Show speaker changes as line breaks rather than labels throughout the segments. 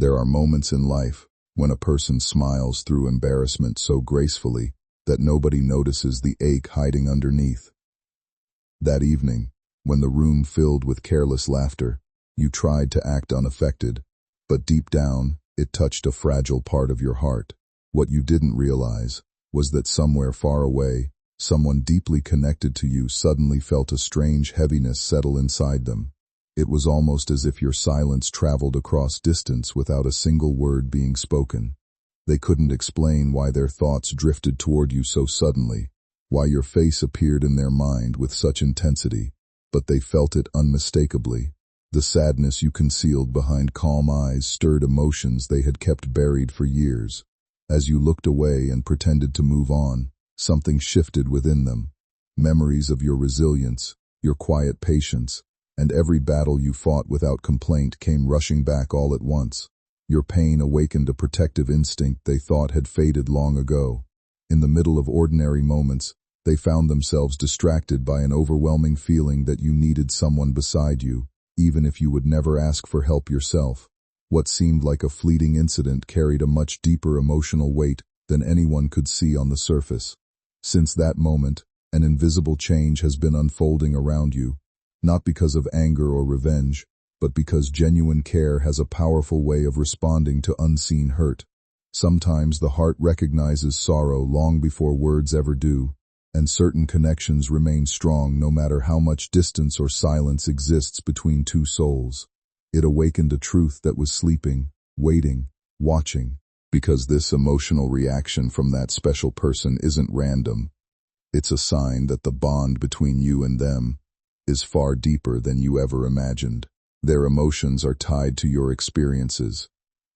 There are moments in life when a person smiles through embarrassment so gracefully that nobody notices the ache hiding underneath. That evening, when the room filled with careless laughter, you tried to act unaffected, but deep down, it touched a fragile part of your heart. What you didn't realize was that somewhere far away, someone deeply connected to you suddenly felt a strange heaviness settle inside them. It was almost as if your silence traveled across distance without a single word being spoken. They couldn't explain why their thoughts drifted toward you so suddenly, why your face appeared in their mind with such intensity, but they felt it unmistakably. The sadness you concealed behind calm eyes stirred emotions they had kept buried for years. As you looked away and pretended to move on, something shifted within them. Memories of your resilience, your quiet patience, and every battle you fought without complaint came rushing back all at once. Your pain awakened a protective instinct they thought had faded long ago. In the middle of ordinary moments, they found themselves distracted by an overwhelming feeling that you needed someone beside you, even if you would never ask for help yourself. What seemed like a fleeting incident carried a much deeper emotional weight than anyone could see on the surface. Since that moment, an invisible change has been unfolding around you, not because of anger or revenge, but because genuine care has a powerful way of responding to unseen hurt. Sometimes the heart recognizes sorrow long before words ever do, and certain connections remain strong no matter how much distance or silence exists between two souls. It awakened a truth that was sleeping, waiting, watching, because this emotional reaction from that special person isn't random. It's a sign that the bond between you and them is far deeper than you ever imagined. Their emotions are tied to your experiences,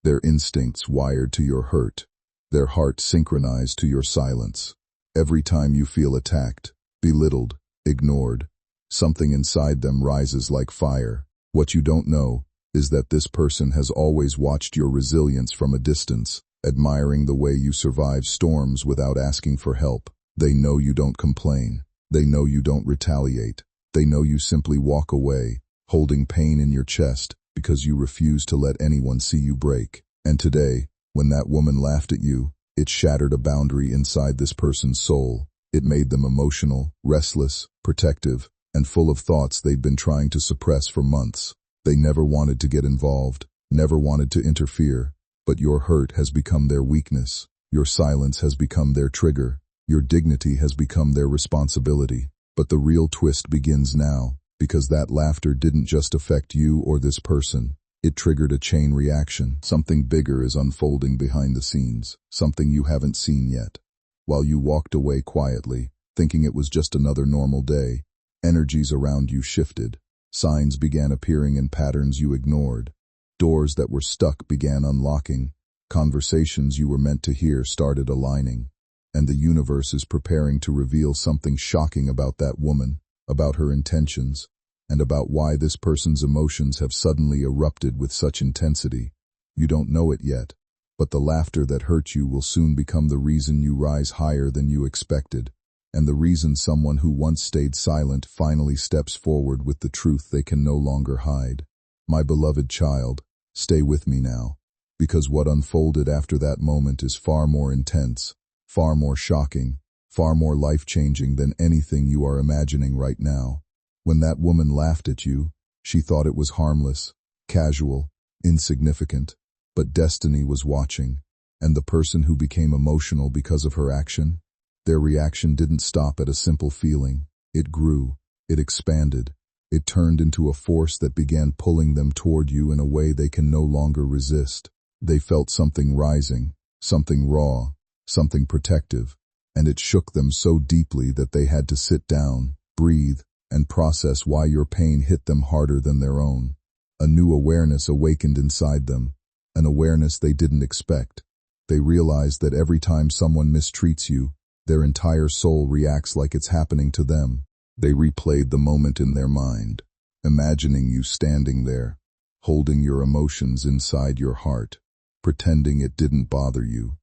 their instincts wired to your hurt, their heart synchronized to your silence. Every time you feel attacked, belittled, ignored, something inside them rises like fire. What you don't know is that this person has always watched your resilience from a distance, admiring the way you survive storms without asking for help. They know you don't complain. They know you don't retaliate. They know you simply walk away, holding pain in your chest because you refuse to let anyone see you break. And today, when that woman laughed at you, it shattered a boundary inside this person's soul. It made them emotional, restless, protective, and full of thoughts they'd been trying to suppress for months. They never wanted to get involved, never wanted to interfere, but your hurt has become their weakness. Your silence has become their trigger. Your dignity has become their responsibility. But the real twist begins now, because that laughter didn't just affect you or this person. It triggered a chain reaction. Something bigger is unfolding behind the scenes, something you haven't seen yet. While you walked away quietly, thinking it was just another normal day, energies around you shifted. Signs began appearing in patterns you ignored. Doors that were stuck began unlocking. Conversations you were meant to hear started aligning. And the universe is preparing to reveal something shocking about that woman, about her intentions, and about why this person's emotions have suddenly erupted with such intensity. You don't know it yet, but the laughter that hurt you will soon become the reason you rise higher than you expected, and the reason someone who once stayed silent finally steps forward with the truth they can no longer hide. My beloved child, stay with me now, because what unfolded after that moment is far more intense, far more shocking, far more life-changing than anything you are imagining right now. When that woman laughed at you, she thought it was harmless, casual, insignificant, but destiny was watching, and the person who became emotional because of her action, their reaction didn't stop at a simple feeling. It grew, it expanded, it turned into a force that began pulling them toward you in a way they can no longer resist. They felt something rising, something raw, something protective, and it shook them so deeply that they had to sit down, breathe, and process why your pain hit them harder than their own. A new awareness awakened inside them, an awareness they didn't expect. They realized that every time someone mistreats you, their entire soul reacts like it's happening to them. They replayed the moment in their mind, imagining you standing there, holding your emotions inside your heart, pretending it didn't bother you.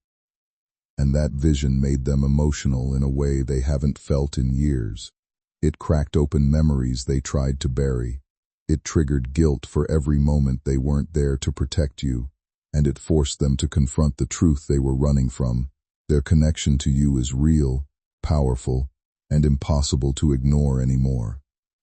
And that vision made them emotional in a way they haven't felt in years. It cracked open memories they tried to bury. It triggered guilt for every moment they weren't there to protect you. and it forced them to confront the truth they were running from. Their connection to you is real, powerful, and impossible to ignore anymore.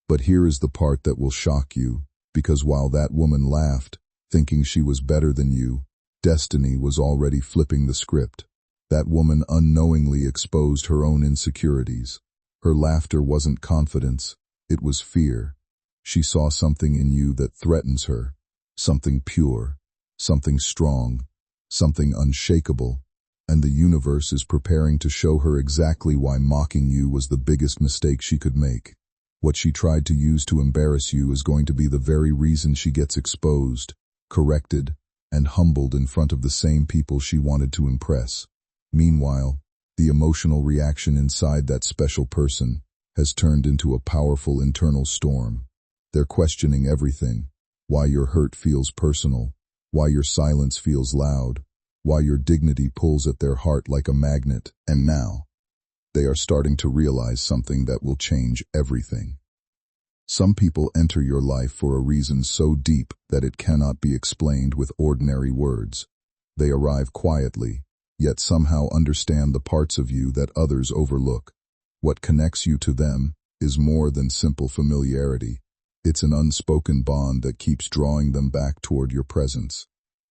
But here is the part that will shock you, because while that woman laughed, thinking she was better than you, destiny was already flipping the script. That woman unknowingly exposed her own insecurities. Her laughter wasn't confidence, it was fear. She saw something in you that threatens her, something pure, something strong, something unshakable, and the universe is preparing to show her exactly why mocking you was the biggest mistake she could make. What she tried to use to embarrass you is going to be the very reason she gets exposed, corrected, and humbled in front of the same people she wanted to impress. Meanwhile, the emotional reaction inside that special person has turned into a powerful internal storm. They're questioning everything: why your hurt feels personal, why your silence feels loud, why your dignity pulls at their heart like a magnet. And now, they are starting to realize something that will change everything. Some people enter your life for a reason so deep that it cannot be explained with ordinary words. They arrive quietly, yet somehow understand the parts of you that others overlook. What connects you to them is more than simple familiarity. It's an unspoken bond that keeps drawing them back toward your presence.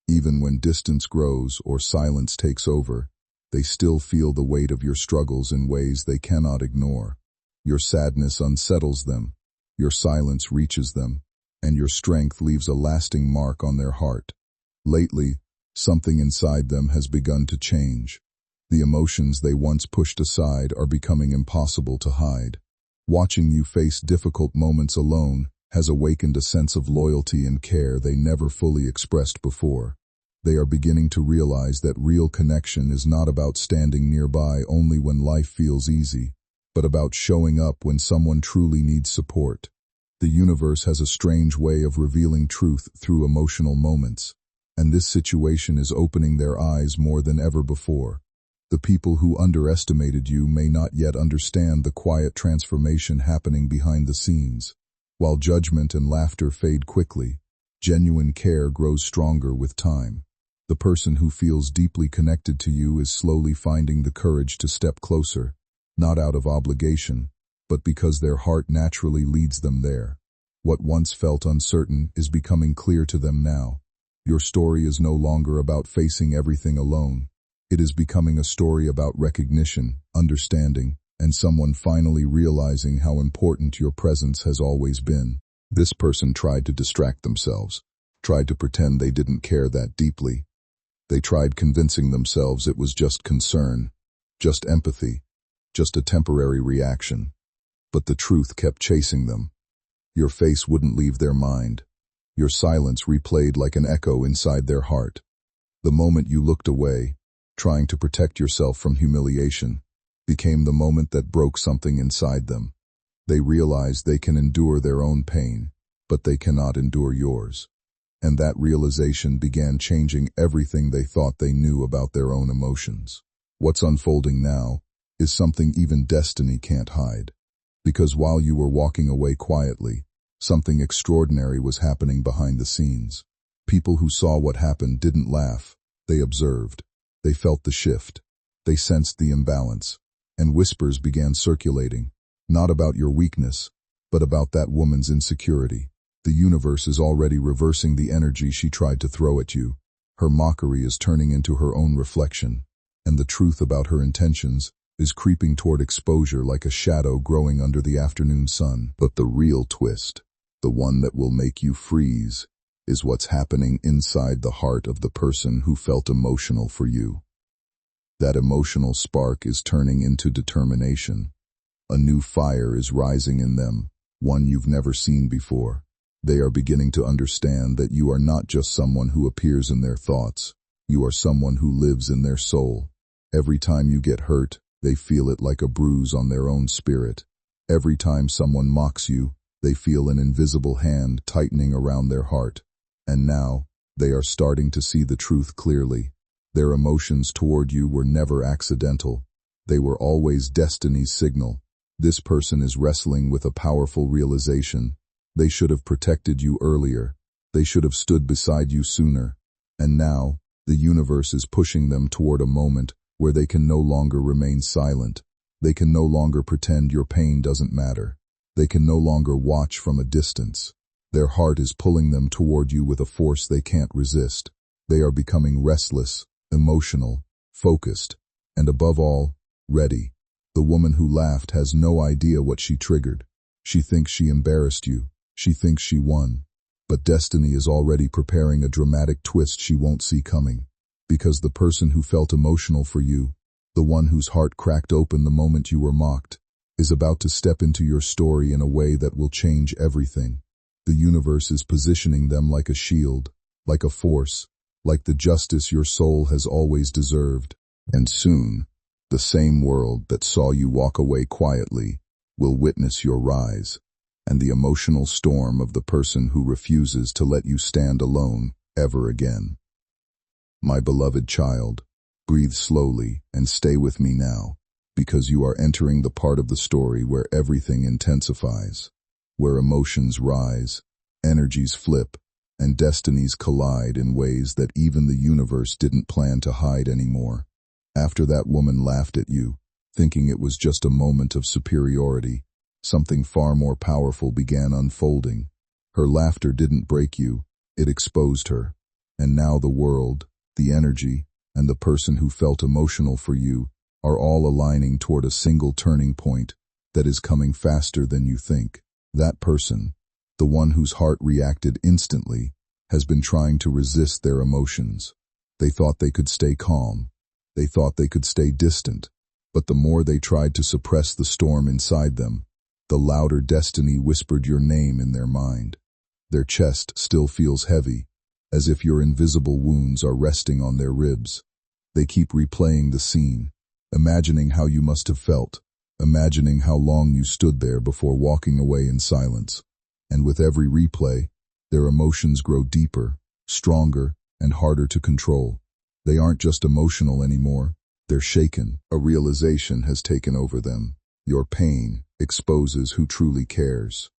Even when distance grows or silence takes over, they still feel the weight of your struggles in ways they cannot ignore. Your sadness unsettles them, your silence reaches them, and your strength leaves a lasting mark on their heart. Lately, something inside them has begun to change. The emotions they once pushed aside are becoming impossible to hide. Watching you face difficult moments alone has awakened a sense of loyalty and care they never fully expressed before. They are beginning to realize that real connection is not about standing nearby only when life feels easy, but about showing up when someone truly needs support. The universe has a strange way of revealing truth through emotional moments, and this situation is opening their eyes more than ever before. The people who underestimated you may not yet understand the quiet transformation happening behind the scenes. While judgment and laughter fade quickly, genuine care grows stronger with time. The person who feels deeply connected to you is slowly finding the courage to step closer, not out of obligation, but because their heart naturally leads them there. What once felt uncertain is becoming clear to them now. Your story is no longer about facing everything alone. It is becoming a story about recognition, understanding, and someone finally realizing how important your presence has always been. This person tried to distract themselves, tried to pretend they didn't care that deeply. They tried convincing themselves it was just concern, just empathy, just a temporary reaction. But the truth kept chasing them. Your face wouldn't leave their mind. Your silence replayed like an echo inside their heart. The moment you looked away, trying to protect yourself from humiliation, became the moment that broke something inside them. They realized they can endure their own pain, but they cannot endure yours. And that realization began changing everything they thought they knew about their own emotions. What's unfolding now is something even destiny can't hide. Because while you were walking away quietly, something extraordinary was happening behind the scenes. People who saw what happened didn't laugh, they observed. They felt the shift. They sensed the imbalance. And whispers began circulating, not about your weakness, but about that woman's insecurity. The universe is already reversing the energy she tried to throw at you. Her mockery is turning into her own reflection, and the truth about her intentions is creeping toward exposure like a shadow growing under the afternoon sun. But the real twist, the one that will make you freeze, is what's happening inside the heart of the person who felt emotional for you. That emotional spark is turning into determination. A new fire is rising in them, one you've never seen before. They are beginning to understand that you are not just someone who appears in their thoughts. You are someone who lives in their soul. Every time you get hurt, they feel it like a bruise on their own spirit. Every time someone mocks you, they feel an invisible hand tightening around their heart. And now, they are starting to see the truth clearly. Their emotions toward you were never accidental. They were always destiny's signal. This person is wrestling with a powerful realization. They should have protected you earlier. They should have stood beside you sooner. And now, The universe is pushing them toward a moment where they can no longer remain silent. They can no longer pretend your pain doesn't matter. They can no longer watch from a distance. Their heart is pulling them toward you with a force they can't resist. They are becoming restless, emotional, focused, and above all, ready. The woman who laughed has no idea what she triggered. She thinks she embarrassed you. She thinks she won. But destiny is already preparing a dramatic twist she won't see coming. Because the person who felt emotional for you, the one whose heart cracked open the moment you were mocked, is about to step into your story in a way that will change everything. The universe is positioning them like a shield, like a force, like the justice your soul has always deserved. And soon, the same world that saw you walk away quietly will witness your rise, and the emotional storm of the person who refuses to let you stand alone ever again. My beloved child, breathe slowly and stay with me now, because you are entering the part of the story where everything intensifies, where emotions rise, energies flip, and destinies collide in ways that even the universe didn't plan to hide anymore. After that woman laughed at you, thinking it was just a moment of superiority, something far more powerful began unfolding. Her laughter didn't break you, it exposed her. And now the world, the energy, and the person who felt emotional for you are all aligning toward a single turning point that is coming faster than you think. That person, the one whose heart reacted instantly, has been trying to resist their emotions. They thought they could stay calm. They thought they could stay distant. But the more they tried to suppress the storm inside them, the louder destiny whispered your name in their mind. Their chest still feels heavy, as if your invisible wounds are resting on their ribs. They keep replaying the scene, imagining how you must have felt, imagining how long you stood there before walking away in silence. And with every replay, their emotions grow deeper, stronger, and harder to control. They aren't just emotional anymore. They're shaken. A realization has taken over them. Your pain exposes who truly cares.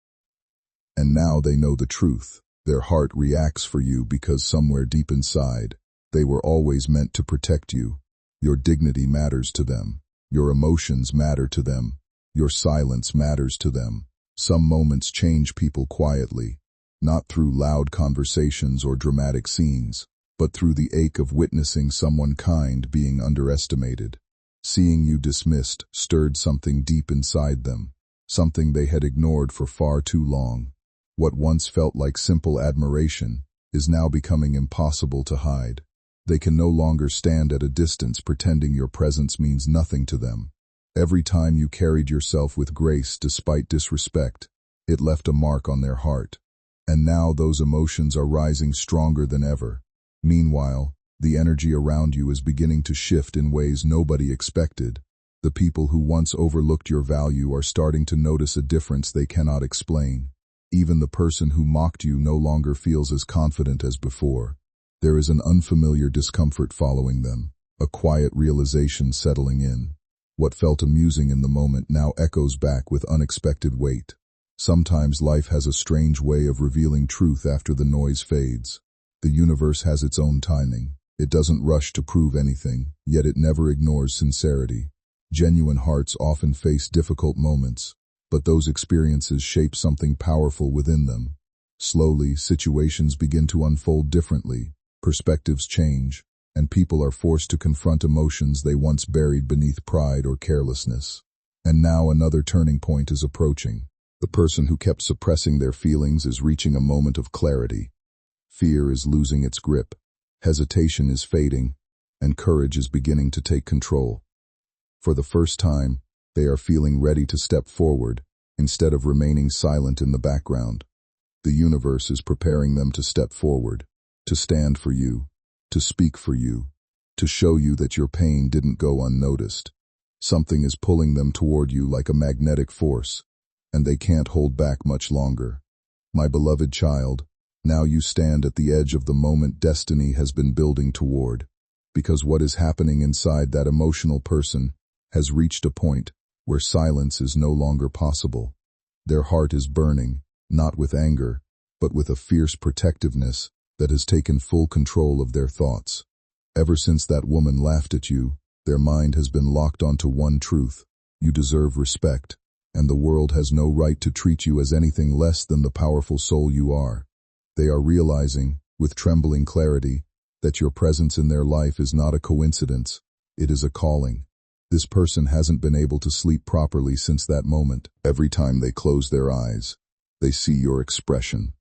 And now they know the truth. Their heart reacts for you because somewhere deep inside, they were always meant to protect you. Your dignity matters to them. Your emotions matter to them. Your silence matters to them. Some moments change people quietly, not through loud conversations or dramatic scenes, but through the ache of witnessing someone kind being underestimated. Seeing you dismissed stirred something deep inside them, something they had ignored for far too long. What once felt like simple admiration is now becoming impossible to hide. They can no longer stand at a distance pretending your presence means nothing to them. Every time you carried yourself with grace despite disrespect, it left a mark on their heart. And now those emotions are rising stronger than ever. Meanwhile, the energy around you is beginning to shift in ways nobody expected. The people who once overlooked your value are starting to notice a difference they cannot explain. Even the person who mocked you no longer feels as confident as before. There is an unfamiliar discomfort following them, a quiet realization settling in. What felt amusing in the moment now echoes back with unexpected weight. Sometimes life has a strange way of revealing truth after the noise fades. The universe has its own timing. It doesn't rush to prove anything, yet it never ignores sincerity. Genuine hearts often face difficult moments, but those experiences shape something powerful within them. Slowly, situations begin to unfold differently, perspectives change, and people are forced to confront emotions they once buried beneath pride or carelessness. And now another turning point is approaching. The person who kept suppressing their feelings is reaching a moment of clarity. Fear is losing its grip, hesitation is fading, and courage is beginning to take control. For the first time, they are feeling ready to step forward, instead of remaining silent in the background. The universe is preparing them to step forward, to stand for you, to speak for you, to show you that your pain didn't go unnoticed. Something is pulling them toward you like a magnetic force, and they can't hold back much longer. My beloved child, now you stand at the edge of the moment destiny has been building toward, because what is happening inside that emotional person has reached a point where silence is no longer possible. Their heart is burning, not with anger, but with a fierce protectiveness that has taken full control of their thoughts. Ever since that woman laughed at you, their mind has been locked onto one truth: you deserve respect, and the world has no right to treat you as anything less than the powerful soul you are. They are realizing, with trembling clarity, that your presence in their life is not a coincidence, it is a calling. This person hasn't been able to sleep properly since that moment. Every time they close their eyes, they see your expression,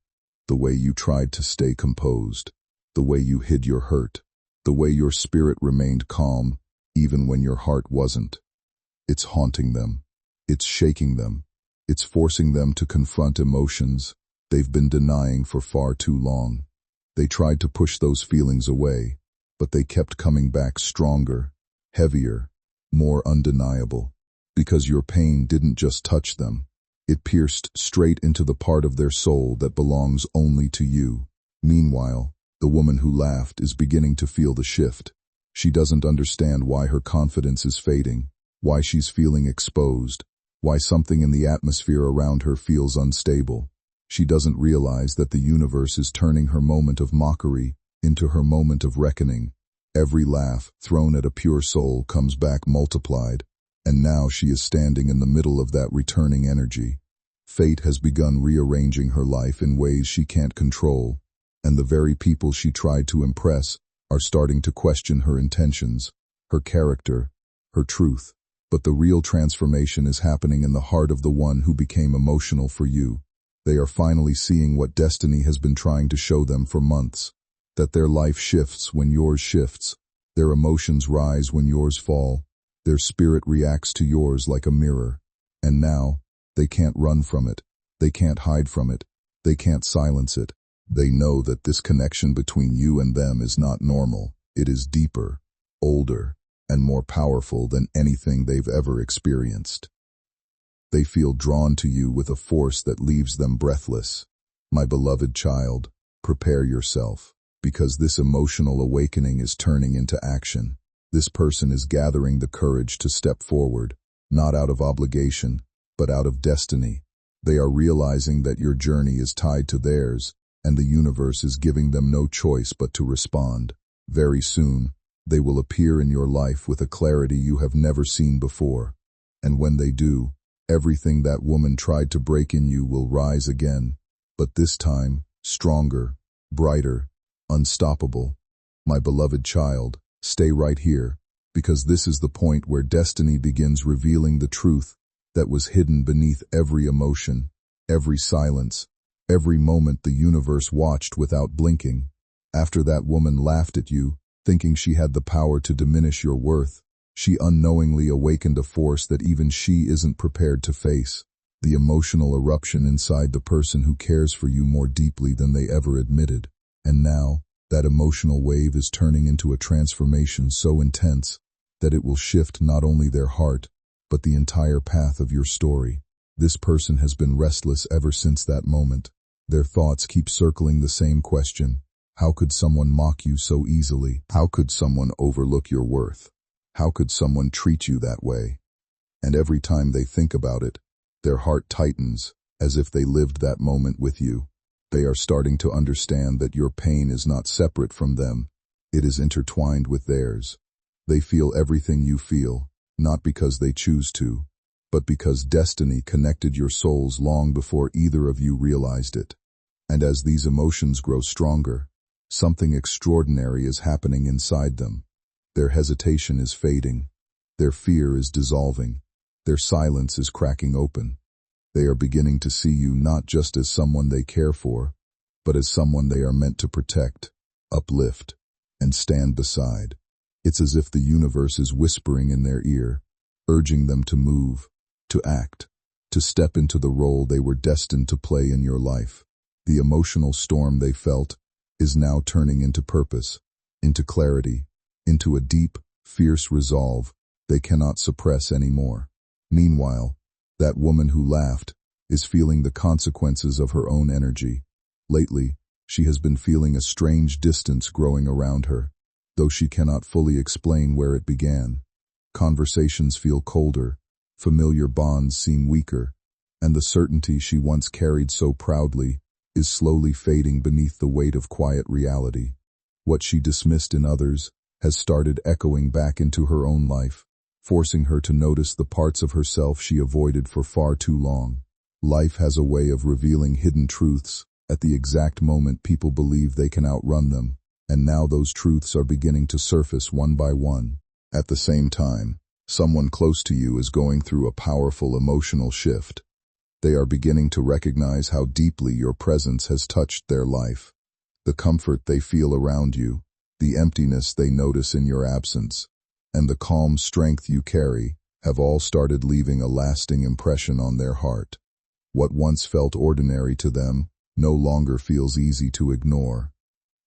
the way you tried to stay composed, the way you hid your hurt, the way your spirit remained calm, even when your heart wasn't. It's haunting them. It's shaking them. It's forcing them to confront emotions they've been denying for far too long. They tried to push those feelings away, but they kept coming back stronger, heavier, more undeniable. Because your pain didn't just touch them. It pierced straight into the part of their soul that belongs only to you. Meanwhile, the woman who laughed is beginning to feel the shift. She doesn't understand why her confidence is fading, why she's feeling exposed, why something in the atmosphere around her feels unstable. She doesn't realize that the universe is turning her moment of mockery into her moment of reckoning. Every laugh thrown at a pure soul comes back multiplied, and now she is standing in the middle of that returning energy. Fate has begun rearranging her life in ways she can't control, and the very people she tried to impress are starting to question her intentions, her character, her truth. But the real transformation is happening in the heart of the one who became emotional for you. They are finally seeing what destiny has been trying to show them for months, that their life shifts when yours shifts, their emotions rise when yours fall, their spirit reacts to yours like a mirror. And now, they can't run from it, they can't hide from it, they can't silence it. They know that this connection between you and them is not normal. It is deeper, older, and more powerful than anything they've ever experienced. They feel drawn to you with a force that leaves them breathless. My beloved child, prepare yourself, because this emotional awakening is turning into action. This person is gathering the courage to step forward, not out of obligation, but out of destiny. They are realizing that your journey is tied to theirs, and the universe is giving them no choice but to respond. Very soon, they will appear in your life with a clarity you have never seen before. And when they do, everything that woman tried to break in you will rise again, but this time, stronger, brighter, unstoppable. My beloved child, stay right here, because this is the point where destiny begins revealing the truth that was hidden beneath every emotion, every silence, every moment the universe watched without blinking. After that woman laughed at you, thinking she had the power to diminish your worth, she unknowingly awakened a force that even she isn't prepared to face, the emotional eruption inside the person who cares for you more deeply than they ever admitted. And now, that emotional wave is turning into a transformation so intense that it will shift not only their heart, but the entire path of your story. This person has been restless ever since that moment. Their thoughts keep circling the same question: how could someone mock you so easily? How could someone overlook your worth? How could someone treat you that way? And every time they think about it, their heart tightens, as if they lived that moment with you. They are starting to understand that your pain is not separate from them. It is intertwined with theirs. They feel everything you feel, not because they choose to, but because destiny connected your souls long before either of you realized it. And as these emotions grow stronger, something extraordinary is happening inside them. Their hesitation is fading. Their fear is dissolving. Their silence is cracking open. They are beginning to see you not just as someone they care for, but as someone they are meant to protect, uplift, and stand beside. It's as if the universe is whispering in their ear, urging them to move, to act, to step into the role they were destined to play in your life. The emotional storm they felt is now turning into purpose, into clarity, into a deep, fierce resolve they cannot suppress anymore. Meanwhile, that woman who laughed is feeling the consequences of her own energy. Lately, she has been feeling a strange distance growing around her, though she cannot fully explain where it began. Conversations feel colder, familiar bonds seem weaker, and the certainty she once carried so proudly is slowly fading beneath the weight of quiet reality. What she dismissed in others has started echoing back into her own life, forcing her to notice the parts of herself she avoided for far too long. Life has a way of revealing hidden truths at the exact moment people believe they can outrun them, and now those truths are beginning to surface one by one. At the same time, someone close to you is going through a powerful emotional shift. They are beginning to recognize how deeply your presence has touched their life. The comfort they feel around you, the emptiness they notice in your absence, and the calm strength you carry have all started leaving a lasting impression on their heart. What once felt ordinary to them no longer feels easy to ignore.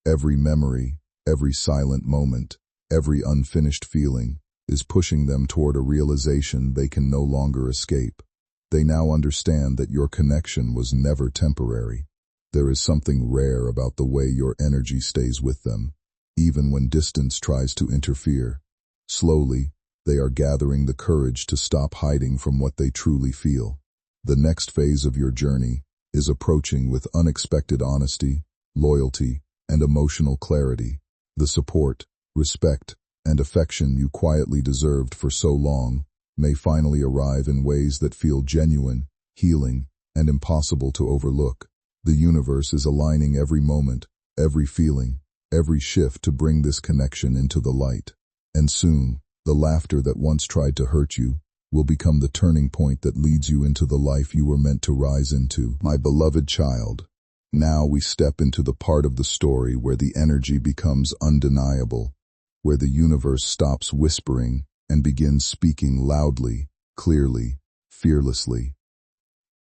Every memory, every silent moment, every unfinished feeling is pushing them toward a realization they can no longer escape. They now understand that your connection was never temporary. There is something rare about the way your energy stays with them, even when distance tries to interfere. Slowly, they are gathering the courage to stop hiding from what they truly feel. The next phase of your journey is approaching with unexpected honesty, loyalty, and emotional clarity. The support, respect, and affection you quietly deserved for so long may finally arrive in ways that feel genuine, healing, and impossible to overlook. The universe is aligning every moment, every feeling, every shift to bring this connection into the light. And soon, the laughter that once tried to hurt you will become the turning point that leads you into the life you were meant to rise into. My beloved child, now we step into the part of the story where the energy becomes undeniable, where the universe stops whispering and begins speaking loudly, clearly, fearlessly.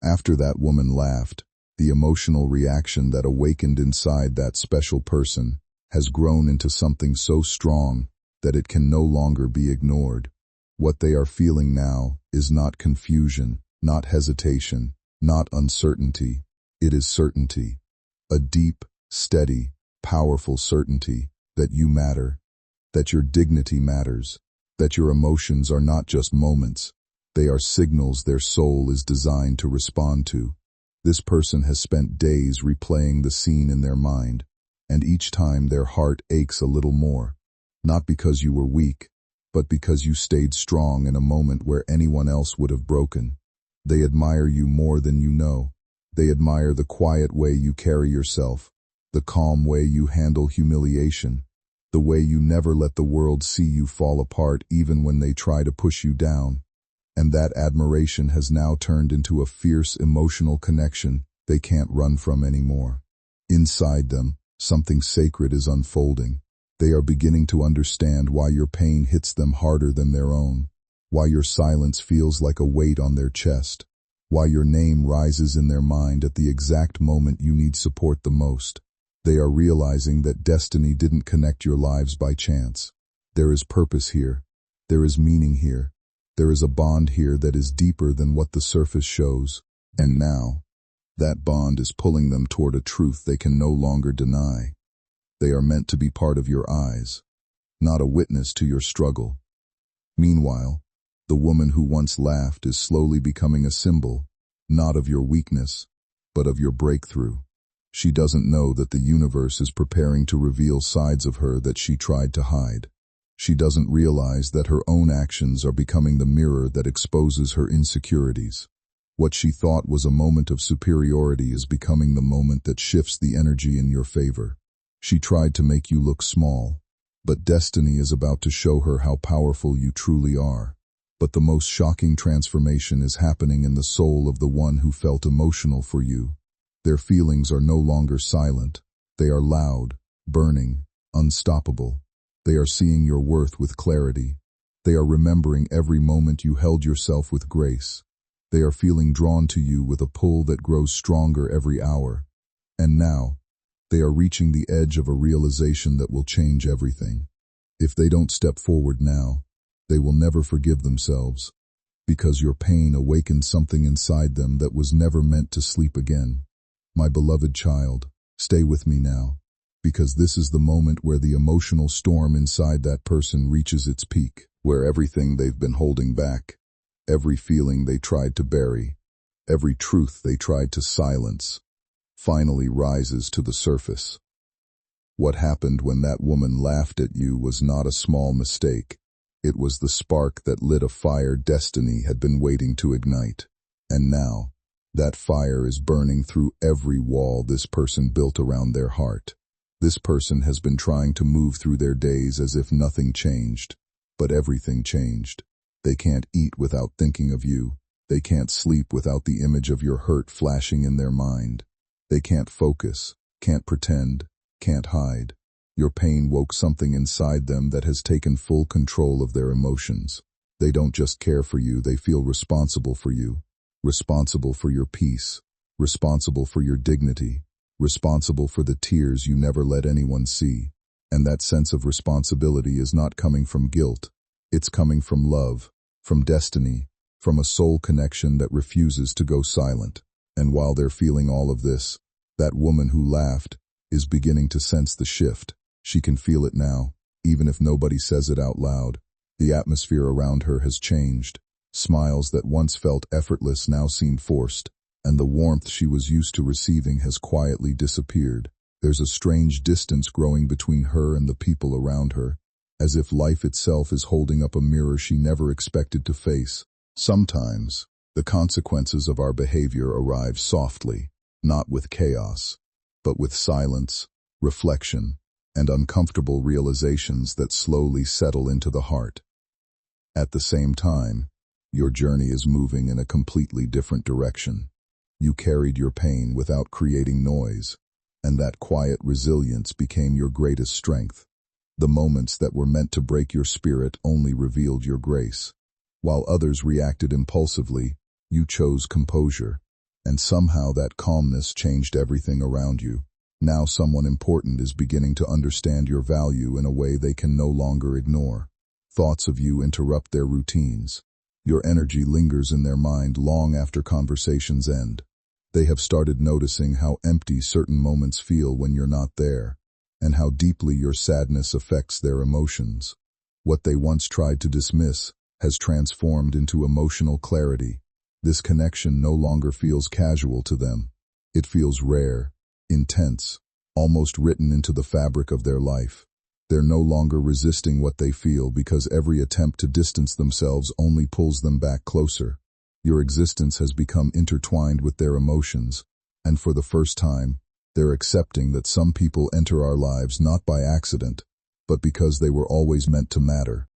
After that woman laughed, the emotional reaction that awakened inside that special person has grown into something so strong that it can no longer be ignored. What they are feeling now is not confusion, not hesitation, not uncertainty. It is certainty. A deep, steady, powerful certainty that you matter, that your dignity matters, that your emotions are not just moments. They are signals their soul is designed to respond to. This person has spent days replaying the scene in their mind, and each time their heart aches a little more. Not because you were weak, but because you stayed strong in a moment where anyone else would have broken. They admire you more than you know. They admire the quiet way you carry yourself, the calm way you handle humiliation, the way you never let the world see you fall apart even when they try to push you down. And that admiration has now turned into a fierce emotional connection they can't run from anymore. Inside them, something sacred is unfolding. They are beginning to understand why your pain hits them harder than their own, why your silence feels like a weight on their chest, why your name rises in their mind at the exact moment you need support the most. They are realizing that destiny didn't connect your lives by chance. There is purpose here. There is meaning here. There is a bond here that is deeper than what the surface shows. And now, that bond is pulling them toward a truth they can no longer deny. They are meant to be part of your eyes, not a witness to your struggle. Meanwhile, the woman who once laughed is slowly becoming a symbol, not of your weakness, but of your breakthrough. She doesn't know that the universe is preparing to reveal sides of her that she tried to hide. She doesn't realize that her own actions are becoming the mirror that exposes her insecurities. What she thought was a moment of superiority is becoming the moment that shifts the energy in your favor. She tried to make you look small, but destiny is about to show her how powerful you truly are. But the most shocking transformation is happening in the soul of the one who felt emotional for you. Their feelings are no longer silent. They are loud, burning, unstoppable. They are seeing your worth with clarity. They are remembering every moment you held yourself with grace. They are feeling drawn to you with a pull that grows stronger every hour. And now, they are reaching the edge of a realization that will change everything. If they don't step forward now, they will never forgive themselves, because your pain awakened something inside them that was never meant to sleep again. My beloved child, stay with me now, because this is the moment where the emotional storm inside that person reaches its peak, where everything they've been holding back, every feeling they tried to bury, every truth they tried to silence, finally rises to the surface. What happened when that woman laughed at you was not a small mistake. It was the spark that lit a fire destiny had been waiting to ignite. And now, that fire is burning through every wall this person built around their heart. This person has been trying to move through their days as if nothing changed. But everything changed. They can't eat without thinking of you. They can't sleep without the image of your hurt flashing in their mind. They can't focus, can't pretend, can't hide. Your pain woke something inside them that has taken full control of their emotions. They don't just care for you, they feel responsible for you. Responsible for your peace. Responsible for your dignity. Responsible for the tears you never let anyone see. And that sense of responsibility is not coming from guilt. It's coming from love, from destiny, from a soul connection that refuses to go silent. And while they're feeling all of this, that woman who laughed is beginning to sense the shift. She can feel it now, even if nobody says it out loud. The atmosphere around her has changed. Smiles that once felt effortless now seem forced, and the warmth she was used to receiving has quietly disappeared. There's a strange distance growing between her and the people around her, as if life itself is holding up a mirror she never expected to face. Sometimes, the consequences of our behavior arrive softly, not with chaos, but with silence, reflection, and uncomfortable realizations that slowly settle into the heart. At the same time, your journey is moving in a completely different direction. You carried your pain without creating noise, and that quiet resilience became your greatest strength. The moments that were meant to break your spirit only revealed your grace. While others reacted impulsively, you chose composure, and somehow that calmness changed everything around you. Now someone important is beginning to understand your value in a way they can no longer ignore. Thoughts of you interrupt their routines. Your energy lingers in their mind long after conversations end. They have started noticing how empty certain moments feel when you're not there, and how deeply your sadness affects their emotions. What they once tried to dismiss has transformed into emotional clarity. This connection no longer feels casual to them. It feels rare, intense, almost written into the fabric of their life. They're no longer resisting what they feel because every attempt to distance themselves only pulls them back closer. Your existence has become intertwined with their emotions, and for the first time, they're accepting that some people enter our lives not by accident, but because they were always meant to matter.